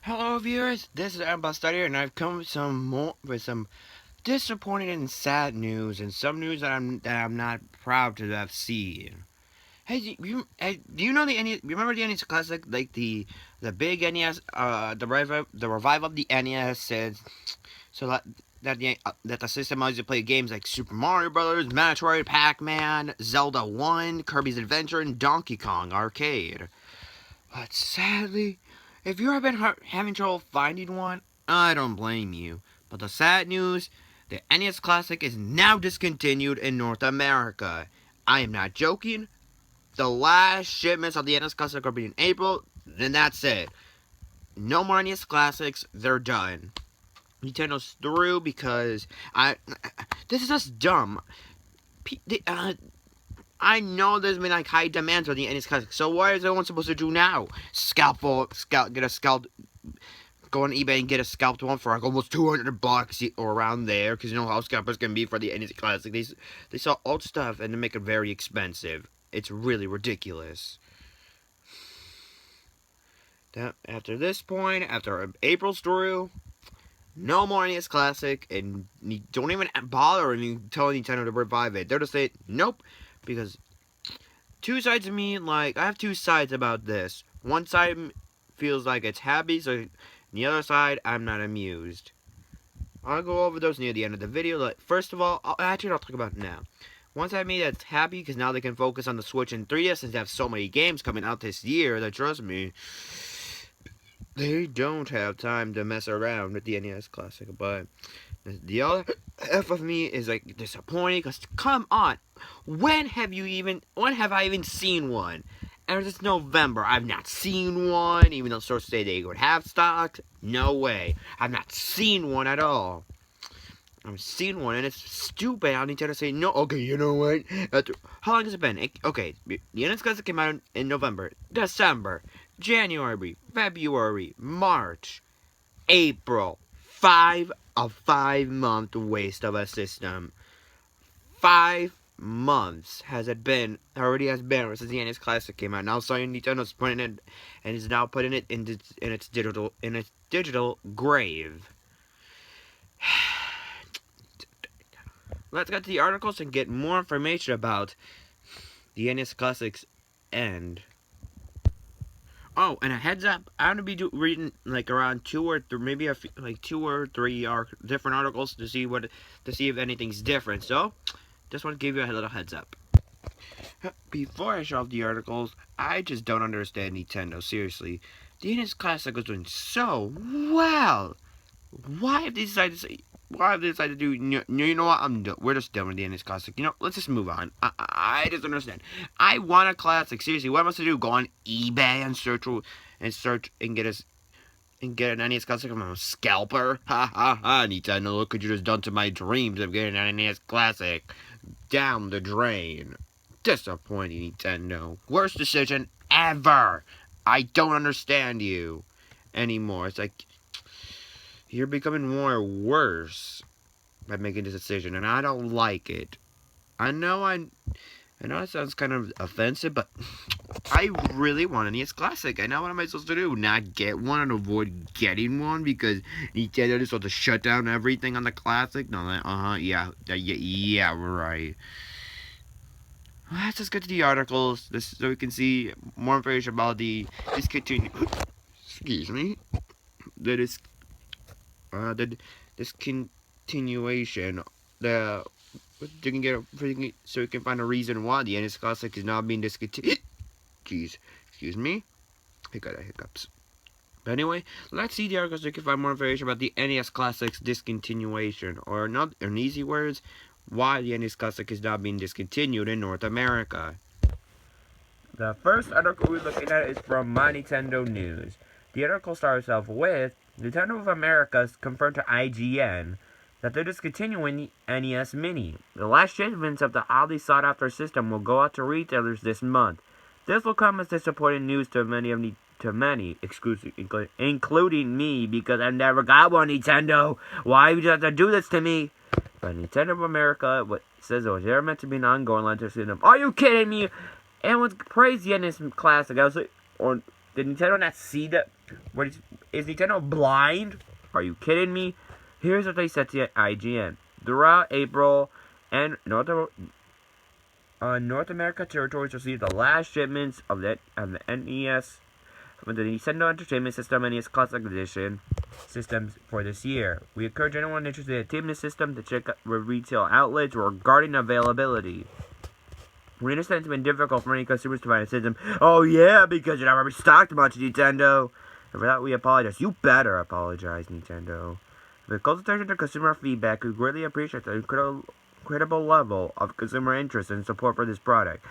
Hello viewers, this is Studier, and I've come with some disappointing and sad news, and some news that I'm not proud to have seen. Hey, do you know the NES? Remember the NES Classic, like the big NES, the revival of the NES said, so that the system allows you to play games like Super Mario Brothers, Metroid, Pac-Man, Zelda 1, Kirby's Adventure, and Donkey Kong Arcade. But sadly, if you have been having trouble finding one, I don't blame you. But the sad news, the NES Classic is now discontinued in North America. I am not joking. The last shipments of the NES Classic are being in April, then that's it. No more NES Classics, they're done. Nintendo's through because this is just dumb. I know there's been like high demand for the NES Classic, so what is everyone supposed to do now? Get a scalp, go on eBay and get a scalped one for like almost $200 or around there, because you know how scalpers can be for the NES Classic. They sell old stuff and they make it very expensive. It's really ridiculous. After this point, after April's through, no more NES Classic, and don't even bother and tell Nintendo to revive it. They'll just say, nope, because two sides of me, like, I have two sides about this. One side feels like it's happy, so the other side, I'm not amused. I'll go over those near the end of the video. Like, first of all, I'll talk about it now. One side of me that's happy because now they can focus on the Switch and 3DS since they have so many games coming out this year that, trust me, they don't have time to mess around with the NES Classic. But the other half of me is like disappointed because, come on, when have I even seen one? And it's November. I've not seen one, even though sources say they would have stock. No way. I've not seen one at all. I've seen one, and it's stupid how Nintendo say, no, okay, you know what? How long has it been? Okay, the NES Classic came out in November, December, January, February, March, April. 5 a 5-month waste of a system. 5 months already has been since the NES Classic came out. Now suddenly Nintendo's putting it and is now putting it in its digital grave. Let's get to the articles and get more information about the NES Classic's end. Oh, and a heads up, I'm gonna be reading like around two or three different articles to see if anything's different. So, just want to give you a little heads up. Before I show off the articles, I just don't understand Nintendo. Seriously, the NES Classic was doing so well. Why have they decided to do? You know what? We're just done with the NES Classic. You know, let's just move on. I just understand. I want a classic. Seriously, what am I supposed to do? Go on eBay and search and get an NES Classic from a scalper? Ha ha ha! Nintendo, look what you just done to my dreams of getting an NES Classic. Down the drain. Disappointing, Nintendo. Worst decision ever. I don't understand you anymore. It's like you're becoming more worse by making this decision, and I don't like it. I know it sounds kind of offensive, but I really want an NES Classic. I know what am I supposed to do? Not get one and avoid getting one because Nintendo is supposed to shut down everything on the Classic? No, yeah, right. Let's just get to the articles so we can see more information about the discontinued. Excuse me. The discontinuation. You can get so you can find a reason why the NES Classic is now being discontinued. Jeez, excuse me. I got hiccups. But anyway, let's see the articles so you can find more information about the NES Classic's discontinuation, or not in easy words, why the NES Classic is now being discontinued in North America. The first article we're looking at is from My Nintendo News. The article starts off with Nintendo of America confirmed to IGN that they're discontinuing the NES Mini. The last shipments of the highly sought-after system will go out to retailers this month. This will come as disappointing news to many, including me, because I've never got one, Nintendo. Why would you have to do this to me? But Nintendo of America says it was never meant to be an ongoing Lantern system. Are you kidding me? Everyone's praised the NES Classic. I was like, or did Nintendo not see that? Is Nintendo blind? Are you kidding me? Here's what they said to IGN. Throughout April, and North America territories received the last shipments of the NES, from the Nintendo Entertainment System NES Classic Edition systems for this year. We encourage anyone interested in obtaining the system to check out retail outlets regarding availability. We understand it's been difficult for many consumers to find a system. Oh yeah, because you never restocked much, Nintendo. And for that, we apologize. You better apologize, Nintendo. With close attention to consumer feedback, we greatly appreciate the incredible level of consumer interest and support for this product.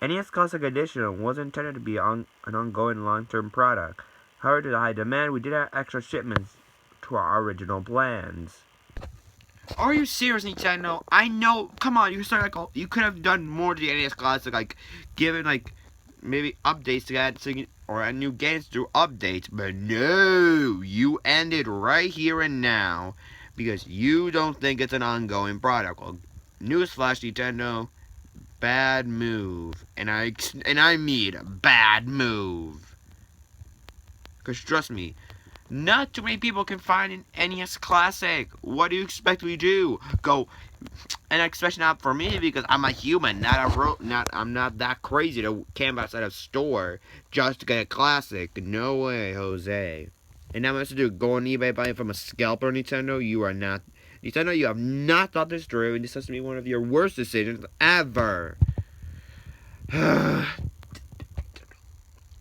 NES Classic Edition was intended to be an ongoing long-term product. However, due to high demand, we did have extra shipments to our original plans. Are you serious, Nintendo? I know. Come on, you could have done more to the NES Classic, like given maybe updates to that, or new games through updates. But no, you ended right here and now because you don't think it's an ongoing product. Well, newsflash, Nintendo. Bad move, and I mean bad move. Cause trust me, not too many people can find an NES Classic. What do you expect we do? Go, and especially not for me because I'm a human, I'm not that crazy to camp outside a store just to get a classic. No way, Jose. And now I'm supposed to do go on eBay buying from a scalper, Nintendo. You are not. Nintendo, you have not thought this through, and this has to be one of your worst decisions ever.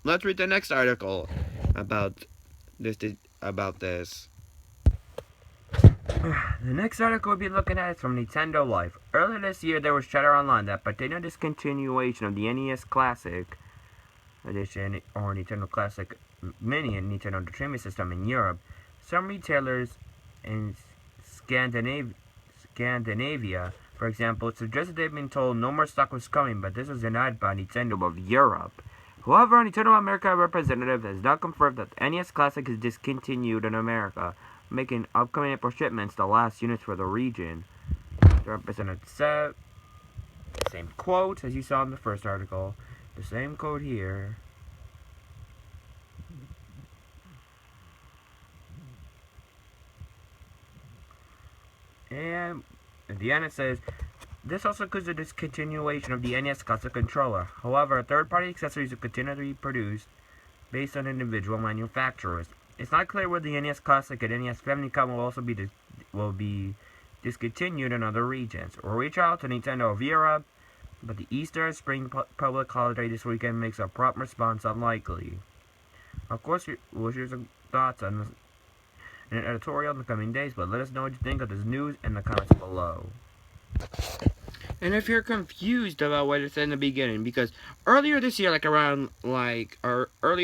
Let's read the next article about this. The next article we'll be looking at is from Nintendo Life. Earlier this year, there was chatter online that potential discontinuation of the NES Classic Edition or Nintendo Classic Mini and Nintendo Entertainment System in Europe. Some retailers in Scandinavia, for example, suggested they've been told no more stock was coming, but this was denied by Nintendo of Europe. However, a Nintendo America representative has now confirmed that the NES Classic is discontinued in America, making upcoming April shipments the last units for the region. The representative said, the same quote as you saw in the first article, the same quote here. And at the end it says, this also includes the discontinuation of the NES Classic controller. However, third-party accessories will continue to be produced based on individual manufacturers. It's not clear whether the NES Classic and NES Famicom will also be discontinued in other regions. We'll reach out to Nintendo of Europe, but the Easter and Spring public holiday this weekend makes a prompt response unlikely. Of course, we'll share some thoughts on this in an editorial in the coming days, but let us know what you think of this news in the comments below. And if you're confused about what it said in the beginning, because earlier this year, early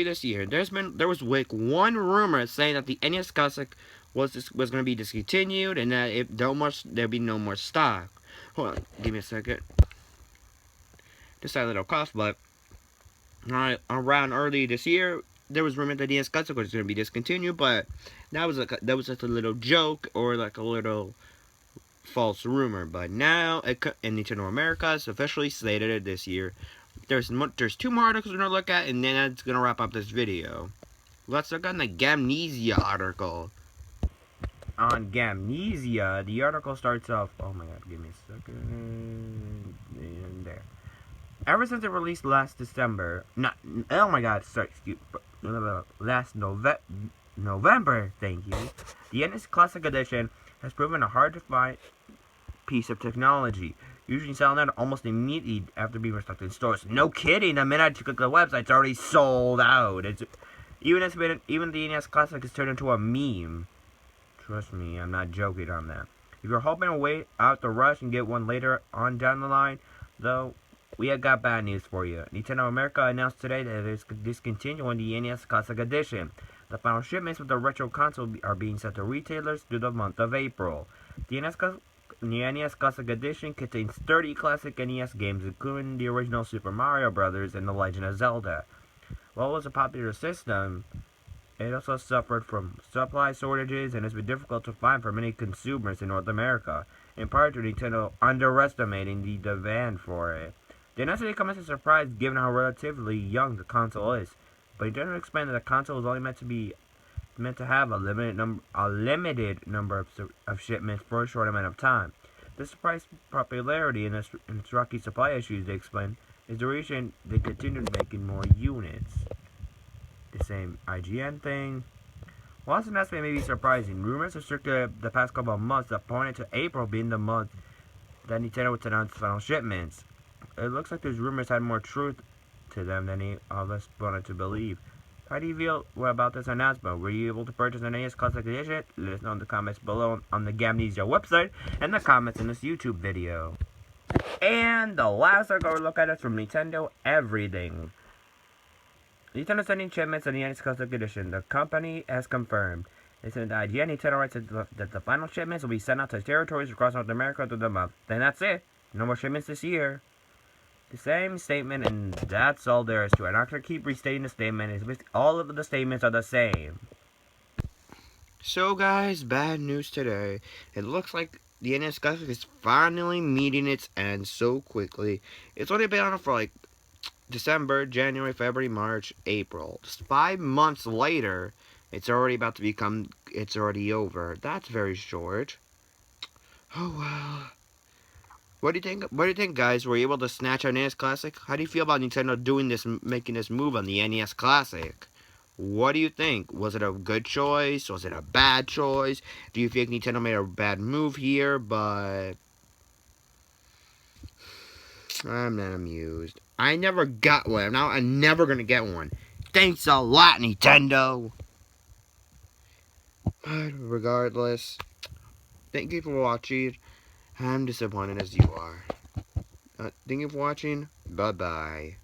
this year, there was one rumor saying that the NES Classic was going to be discontinued and that there'd be no more stock. Hold on, give me a second. Just had a little cough, but around early this year, there was rumor that the NES Classic was going to be discontinued, but that was just a little joke or like a little false rumor. But now, in Nintendo America, it's officially slated it this year. There's two more articles we're going to look at, and then that's going to wrap up this video. Let's look on the Gamnesia article. On Gamnesia, the article starts off, oh my god, give me a second, and there. Ever since it released last December, last November, thank you, the NES Classic Edition has proven a hard-to-find piece of technology, usually selling out almost immediately after being restocked in stores. No kidding, the minute you click the website, it's already sold out. Even the NES Classic has turned into a meme. Trust me, I'm not joking on that. If you're hoping to wait out the rush and get one later on down the line, though, we have got bad news for you. Nintendo America announced today that it is discontinuing the NES Classic Edition. The final shipments with the retro console are being sent to retailers through the month of April. The NES Classic Edition contains 30 classic NES games, including the original Super Mario Bros. And The Legend of Zelda. While it was a popular system, it also suffered from supply shortages and has been difficult to find for many consumers in North America, in part due to Nintendo underestimating the demand for it. They not really come as a surprise given how relatively young the console is, but Nintendo explained that the console was only meant to be meant to have a limited number of shipments for a short amount of time. The surprise popularity and its rocky supply issues, they explain, is the reason they continued making more units. The same IGN thing. While this announcement may be surprising, rumors have circulated the past couple of months that pointed to April being the month that Nintendo would announce final shipments. It looks like those rumors had more truth to them than any of us wanted to believe. How do you feel about this announcement? Were you able to purchase an NES Classic Edition? Let us know in the comments below on the Gamnesia website and the comments in this YouTube video. And the last article we look at is from Nintendo Everything. Nintendo sending shipments in the NES Classic Edition. The company has confirmed. It's in the IGN. Nintendo writes that the final shipments will be sent out to territories across North America through the month. Then that's it. No more shipments this year. The same statement, and that's all there is to it. I'm not going to keep restating the statement. All of the statements are the same. So, guys, bad news today. It looks like the NES Classic is finally meeting its end so quickly. It's only been on for like December, January, February, March, April. Just 5 months later, it's already it's already over. That's very short. Oh, well. What do you think? What do you think, guys? Were you able to snatch our NES Classic? How do you feel about Nintendo doing this, making this move on the NES Classic? What do you think? Was it a good choice? Was it a bad choice? Do you think Nintendo made a bad move here? But I'm not amused. I never got one. Now I'm never gonna get one. Thanks a lot, Nintendo. But regardless, thank you for watching. I'm disappointed as you are. Thank you for watching. Bye-bye.